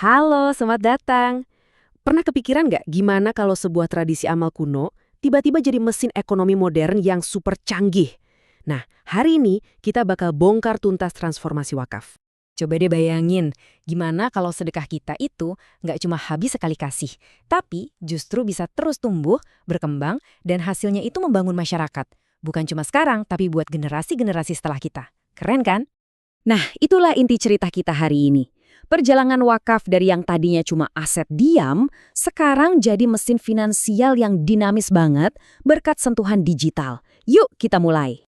Halo, selamat datang. Pernah kepikiran nggak gimana kalau sebuah tradisi amal kuno tiba-tiba jadi mesin ekonomi modern yang super canggih? Nah, hari ini kita bakal bongkar tuntas transformasi wakaf. Coba deh bayangin, gimana kalau sedekah kita itu nggak cuma habis sekali kasih, tapi justru bisa terus tumbuh, berkembang, dan hasilnya itu membangun masyarakat. Bukan cuma sekarang, tapi buat generasi-generasi setelah kita. Keren kan? Nah, itulah inti cerita kita hari ini. Perjalanan wakaf dari yang tadinya cuma aset diam, sekarang jadi mesin finansial yang dinamis banget berkat sentuhan digital. Yuk kita mulai.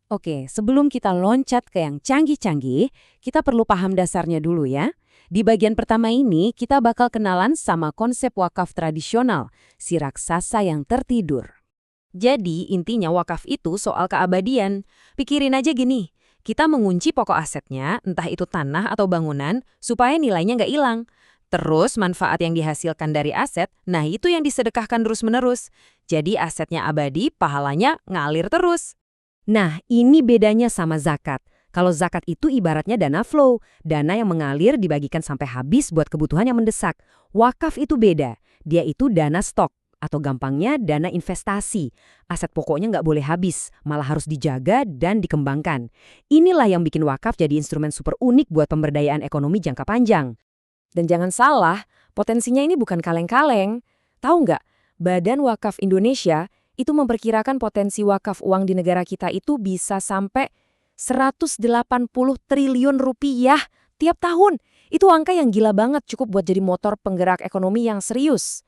Oke, sebelum kita loncat ke yang canggih-canggih, kita perlu paham dasarnya dulu ya. Di bagian pertama ini, kita bakal kenalan sama konsep wakaf tradisional, si raksasa yang tertidur. Jadi, intinya wakaf itu soal keabadian. Pikirin aja gini, kita mengunci pokok asetnya, entah itu tanah atau bangunan, supaya nilainya nggak hilang. Terus manfaat yang dihasilkan dari aset, nah itu yang disedekahkan terus-menerus. Jadi asetnya abadi, pahalanya ngalir terus. Nah, ini bedanya sama zakat. Kalau zakat itu ibaratnya dana flow, dana yang mengalir dibagikan sampai habis buat kebutuhan yang mendesak. Wakaf itu beda, dia itu dana stok. Atau gampangnya dana investasi. Aset pokoknya nggak boleh habis, malah harus dijaga dan dikembangkan. Inilah yang bikin wakaf jadi instrumen super unik buat pemberdayaan ekonomi jangka panjang. Dan jangan salah, potensinya ini bukan kaleng-kaleng. Tahu nggak, Badan Wakaf Indonesia itu memperkirakan potensi wakaf uang di negara kita itu bisa sampai 180 triliun rupiah tiap tahun. Itu angka yang gila banget, cukup buat jadi motor penggerak ekonomi yang serius.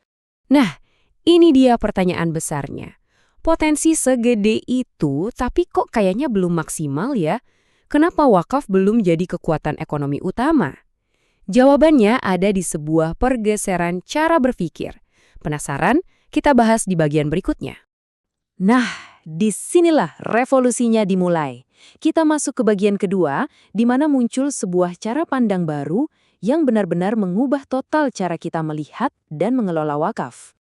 Nah, ini dia pertanyaan besarnya. Potensi segede itu, tapi kok kayaknya belum maksimal ya? Kenapa wakaf belum jadi kekuatan ekonomi utama? Jawabannya ada di sebuah pergeseran cara berpikir. Penasaran? Kita bahas di bagian berikutnya. Nah, disinilah revolusinya dimulai. Kita masuk ke bagian kedua, di mana muncul sebuah cara pandang baru yang benar-benar mengubah total cara kita melihat dan mengelola wakaf.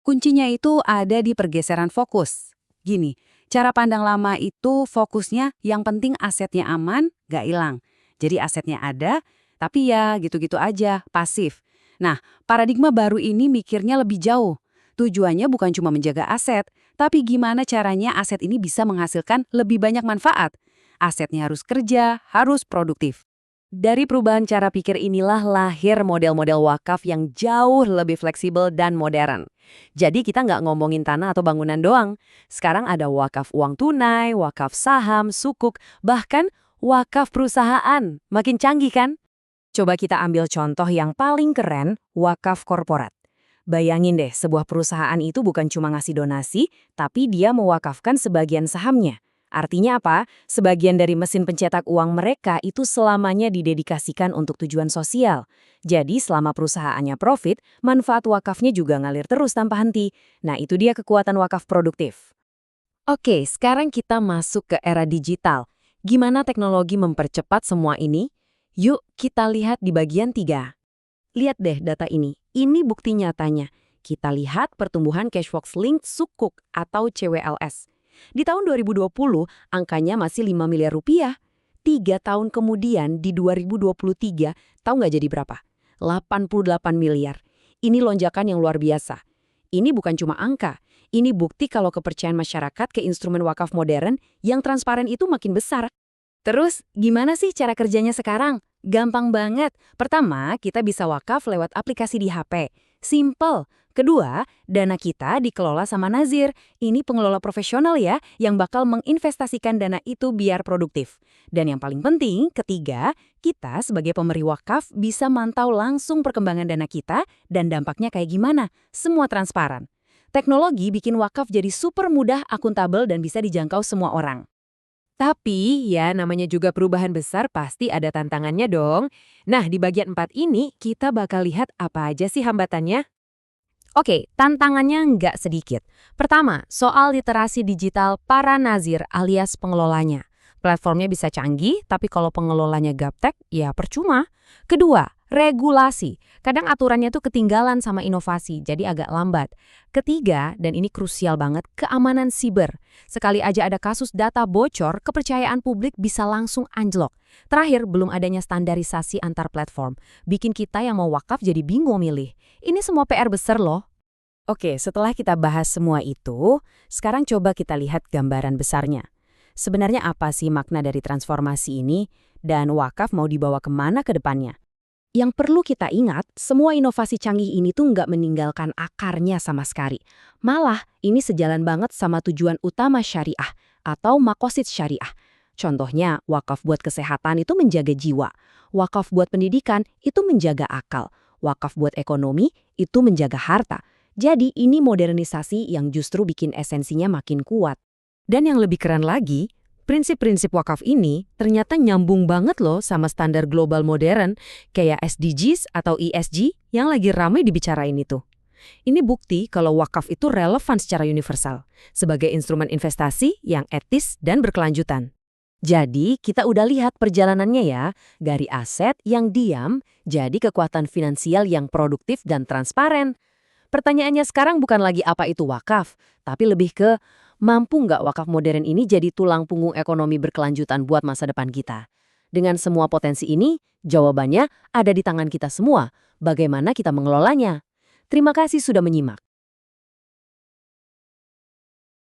Kuncinya itu ada di pergeseran fokus. Gini, cara pandang lama itu fokusnya yang penting asetnya aman, gak hilang. Jadi asetnya ada, tapi ya gitu-gitu aja, pasif. Nah, paradigma baru ini mikirnya lebih jauh. Tujuannya bukan cuma menjaga aset, tapi gimana caranya aset ini bisa menghasilkan lebih banyak manfaat. Asetnya harus kerja, harus produktif. Dari perubahan cara pikir inilah lahir model-model wakaf yang jauh lebih fleksibel dan modern. Jadi kita nggak ngomongin tanah atau bangunan doang. Sekarang ada wakaf uang tunai, wakaf saham, sukuk, bahkan wakaf perusahaan. Makin canggih kan? Coba kita ambil contoh yang paling keren, wakaf korporat. Bayangin deh, sebuah perusahaan itu bukan cuma ngasih donasi, tapi dia mewakafkan sebagian sahamnya. Artinya apa? Sebagian dari mesin pencetak uang mereka itu selamanya didedikasikan untuk tujuan sosial. Jadi selama perusahaannya profit, manfaat wakafnya juga ngalir terus tanpa henti. Nah, itu dia kekuatan wakaf produktif. Oke, sekarang kita masuk ke era digital. Gimana teknologi mempercepat semua ini? Yuk kita lihat di bagian 3. Lihat deh data ini. Ini bukti nyatanya. Kita lihat pertumbuhan Cashbox Linked Sukuk atau CWLS. Di tahun 2020, angkanya masih 5 miliar rupiah. 3 tahun kemudian, di 2023, tahu nggak jadi berapa? 88 miliar. Ini lonjakan yang luar biasa. Ini bukan cuma angka. Ini bukti kalau kepercayaan masyarakat ke instrumen wakaf modern yang transparan itu makin besar. Terus, gimana sih cara kerjanya sekarang? Gampang banget. Pertama, kita bisa wakaf lewat aplikasi di HP. Simple. Kedua, dana kita dikelola sama Nazir. Ini pengelola profesional ya, yang bakal menginvestasikan dana itu biar produktif. Dan yang paling penting, ketiga, kita sebagai pemberi wakaf bisa mantau langsung perkembangan dana kita dan dampaknya kayak gimana. Semua transparan. Teknologi bikin wakaf jadi super mudah, akuntabel, dan bisa dijangkau semua orang. Tapi, ya namanya juga perubahan besar pasti ada tantangannya dong. Nah, di bagian 4 ini kita bakal lihat apa aja sih hambatannya. Oke, tantangannya nggak sedikit. Pertama, soal literasi digital para nazir alias pengelolanya. Platformnya bisa canggih, tapi kalau pengelolanya gaptek, ya percuma. Kedua, regulasi. Kadang aturannya tuh ketinggalan sama inovasi, jadi agak lambat. Ketiga, dan ini krusial banget, keamanan siber. Sekali aja ada kasus data bocor, kepercayaan publik bisa langsung anjlok. Terakhir, belum adanya standarisasi antar platform. Bikin kita yang mau wakaf jadi bingung milih. Ini semua PR besar loh. Oke, setelah kita bahas semua itu, sekarang coba kita lihat gambaran besarnya. Sebenarnya apa sih makna dari transformasi ini, dan wakaf mau dibawa kemana ke depannya? Yang perlu kita ingat, semua inovasi canggih ini tuh nggak meninggalkan akarnya sama sekali. Malah, ini sejalan banget sama tujuan utama syariah atau makosid syariah. Contohnya, wakaf buat kesehatan itu menjaga jiwa. Wakaf buat pendidikan itu menjaga akal. Wakaf buat ekonomi itu menjaga harta. Jadi, ini modernisasi yang justru bikin esensinya makin kuat. Dan yang lebih keren lagi, prinsip-prinsip wakaf ini ternyata nyambung banget loh sama standar global modern kayak SDGs atau ESG yang lagi ramai dibicarain itu. Ini bukti kalau wakaf itu relevan secara universal sebagai instrumen investasi yang etis dan berkelanjutan. Jadi, kita udah lihat perjalanannya ya, dari aset yang diam jadi kekuatan finansial yang produktif dan transparan. Pertanyaannya sekarang bukan lagi apa itu wakaf, tapi lebih ke mampu nggak wakaf modern ini jadi tulang punggung ekonomi berkelanjutan buat masa depan kita. Dengan semua potensi ini, jawabannya ada di tangan kita semua. Bagaimana kita mengelolanya? Terima kasih sudah menyimak.